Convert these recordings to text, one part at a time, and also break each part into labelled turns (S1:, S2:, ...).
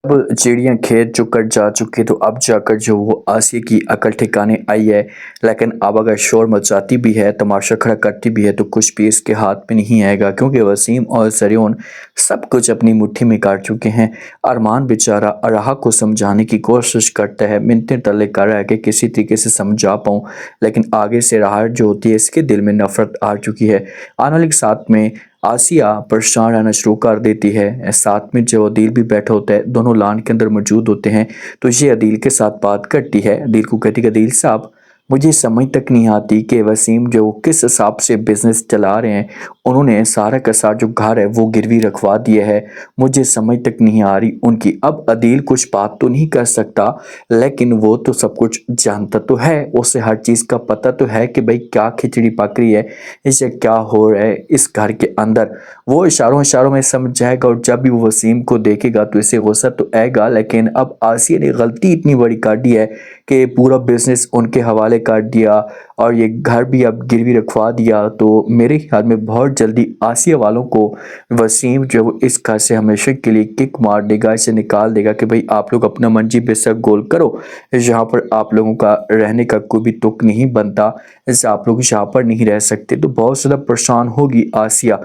S1: अब चिड़ियाँ खेत जो कट जा चुकी तो अब जाकर जो वो आसिया की अकल ठिकाने आई है। लेकिन अब अगर शोर मचाती भी है, तमाशा खड़ा करती भी है तो कुछ भी इसके हाथ में नहीं आएगा, क्योंकि वसीम और ज़रियोन सब कुछ अपनी मुट्ठी में काट चुके हैं। अरमान बेचारा राह को समझाने की कोशिश करता है, मिन्नतें तरले कर रहा है कि किसी तरीके से समझा पाऊँ, लेकिन आगे से राह जो होती है इसके दिल में नफरत आ चुकी है। आने वाले साथ में आसिया परेशान रहना शुरू कर देती है। साथ में जो अदील भी बैठा होता है, दोनों लान के अंदर मौजूद होते हैं। तो ये अदील के साथ बात करती है। अदील को कहती है, अदील साहब मुझे समझ तक नहीं आती कि वसीम जो किस हिसाब से बिजनेस चला रहे हैं। उन्होंने सारा का सारा जो घर है वो गिरवी रखवा दिया है। मुझे समझ तक नहीं आ रही उनकी। अब अदील कुछ बात तो नहीं कर सकता, लेकिन वो तो सब कुछ जानता तो है, उसे हर चीज़ का पता तो है कि भाई क्या खिचड़ी पक रही है, इसे क्या हो रहा है इस घर के अंदर। वो इशारों इशारों में समझ जाएगा और जब भी वो वसीम को देखेगा तो इसे गुस्सा तो आएगा। लेकिन अब आसिया ने गलती इतनी बड़ी कर दी है कि पूरा बिजनेस उनके हवाले कर दिया और ये घर भी अब गिरवी रखवा दिया। तो मेरे ख्याल में बहुत जल्दी आसिया वालों को वसीम जो इस घर से हमेशा के लिए किक मार देगा, इसे निकाल देगा कि भाई आप लोग अपना मंजी बेशक गोल करो, जहाँ पर आप लोगों का रहने का कोई भी तुक नहीं बनता, ऐसे आप लोग यहाँ पर नहीं रह सकते। तो बहुत ज़्यादा परेशान होगी आसिया।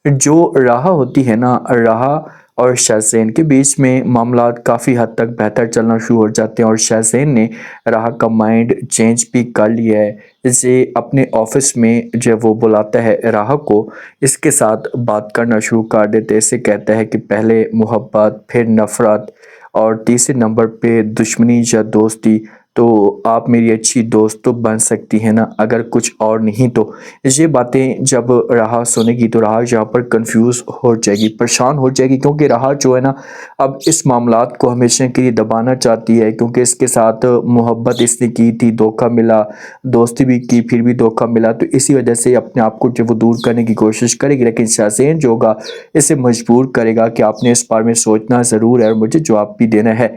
S1: जो राह होती है ना, राह और शहज़ैन के बीच में मामला काफ़ी हद तक बेहतर चलना शुरू हो जाते हैं और शहज़ैन ने राह का माइंड चेंज भी कर लिया है। इसे अपने ऑफिस में जब वो बुलाता है राह को, इसके साथ बात करना शुरू कर देते हैं। इसे कहता है कि पहले मोहब्बत, फिर नफ़रत और तीसरे नंबर पे दुश्मनी या दोस्ती। तो आप मेरी अच्छी दोस्त तो बन सकती है ना, अगर कुछ और नहीं तो। ये बातें जब राह सुनेगी तो राह यहाँ पर कंफ्यूज हो जाएगी, परेशान हो जाएगी, क्योंकि राह जो है ना अब इस मामलात को हमेशा के लिए दबाना चाहती है। क्योंकि इसके साथ मोहब्बत इसने की थी, धोखा मिला, दोस्ती भी की, फिर भी धोखा मिला। तो इसी वजह से अपने आप को जब वो दूर करने की कोशिश करेगी, लेकिन शहज़ैन जो होगा इसे मजबूर करेगा कि आपने इस बारे में सोचना ज़रूर है और मुझे जवाब भी देना है।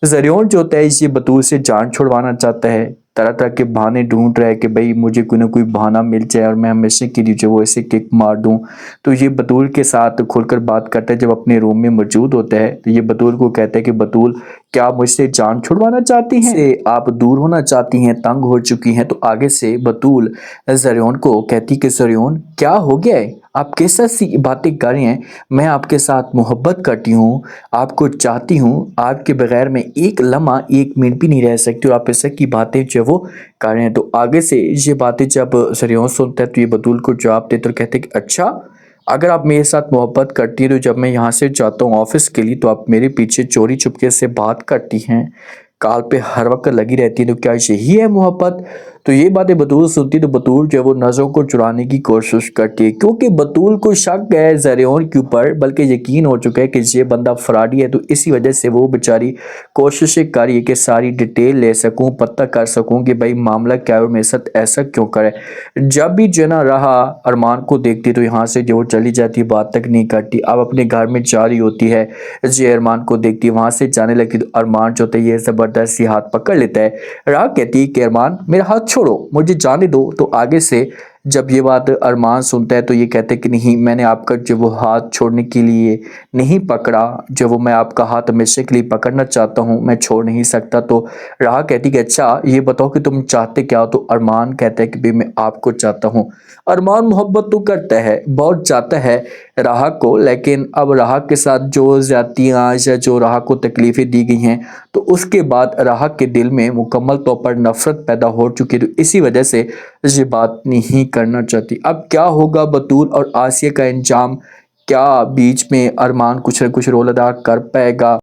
S1: ज़रियोन जो होता है ये बतूल से जान छुड़वाना चाहता है, तरह तरह के बहाने ढूंढ रहा है कि भाई मुझे कोई ना कोई बहाना मिल जाए और मैं हमेशा के लिए जो वो इसे किक मार दूं। तो ये बतूल के साथ खुलकर बात करता है। जब अपने रूम में मौजूद होता है तो ये बतूल को कहता है कि बतूल क्या आप मुझसे जान छुड़वाना चाहती हैं, से आप दूर होना चाहती हैं, तंग हो चुकी हैं। तो आगे से बतूल ज़रियोन को कहती कि ज़रियोन क्या हो गया है, आप किस सी बातें कर रही हैं, मैं आपके साथ मोहब्बत करती हूँ, आपको चाहती हूँ, आपके बगैर मैं एक लम्हा एक मिनट भी नहीं रह सकती और आप ऐसे की बातें जो वो कर रहे हैं। तो आगे से ये बातें जब ज़रियोन सुनता है तो ये बतूल को जवाब देते और कहते हैं कि अच्छा, अगर आप मेरे साथ मोहब्बत करती हैं तो जब मैं यहाँ से जाता हूँ ऑफिस के लिए तो आप मेरे पीछे चोरी चुपके से बात करती हैं, काल पे हर वक्त लगी रहती है, तो क्या यही है मोहब्बत। तो ये बातें बतूल सुनती तो बतूल जो है वो नज़रों को चुराने की कोशिश करती है, क्योंकि बतूल को शक है ज़रियोन के ऊपर, बल्कि यकीन हो चुका है कि ये बंदा फ्रॉडी है। तो इसी वजह से वो बेचारी कोशिशें कर रही है कि सारी डिटेल ले सकूं, पता कर सकूं कि भाई मामला क्या है और मेरे साथ ऐसा क्यों करे। जब भी जना रहा अरमान को देखती तो यहाँ से जो वो चली जाती, बात तक नहीं करती। अब अपने घर में जा रही होती है, जे अरमान को देखती, वहां से जाने लगती तो अरमान जो होता है ये जबरदस्ती हाथ पकड़ लेता है। राह कहती है कि अरमान मेरा हाथ छोड़ो, मुझे जाने दो। तो आगे से जब ये बात अरमान सुनता है तो ये कहते हैं कि नहीं, मैंने आपका जो वो हाथ छोड़ने के लिए नहीं पकड़ा, जो वो मैं आपका हाथ हमेशा के लिए पकड़ना चाहता हूँ, मैं छोड़ नहीं सकता। तो राह कहती कि अच्छा ये बताओ कि तुम चाहते क्या हो। तो अरमान कहता है कि भाई मैं आपको चाहता हूँ। अरमान मोहब्बत तो करता है, बहुत चाहता है राह को, लेकिन अब राह के साथ जो ज्यादतियाँ या जो राह को तकलीफ़ें दी गई हैं तो उसके बाद राह के दिल में मुकम्मल तौर पर नफरत पैदा हो चुकी है। तो इसी वजह से ये बात नहीं करना चाहती। अब क्या होगा बतूल और आसिया का इंजाम, क्या बीच में अरमान कुछ न कुछ रोल अदा कर पाएगा।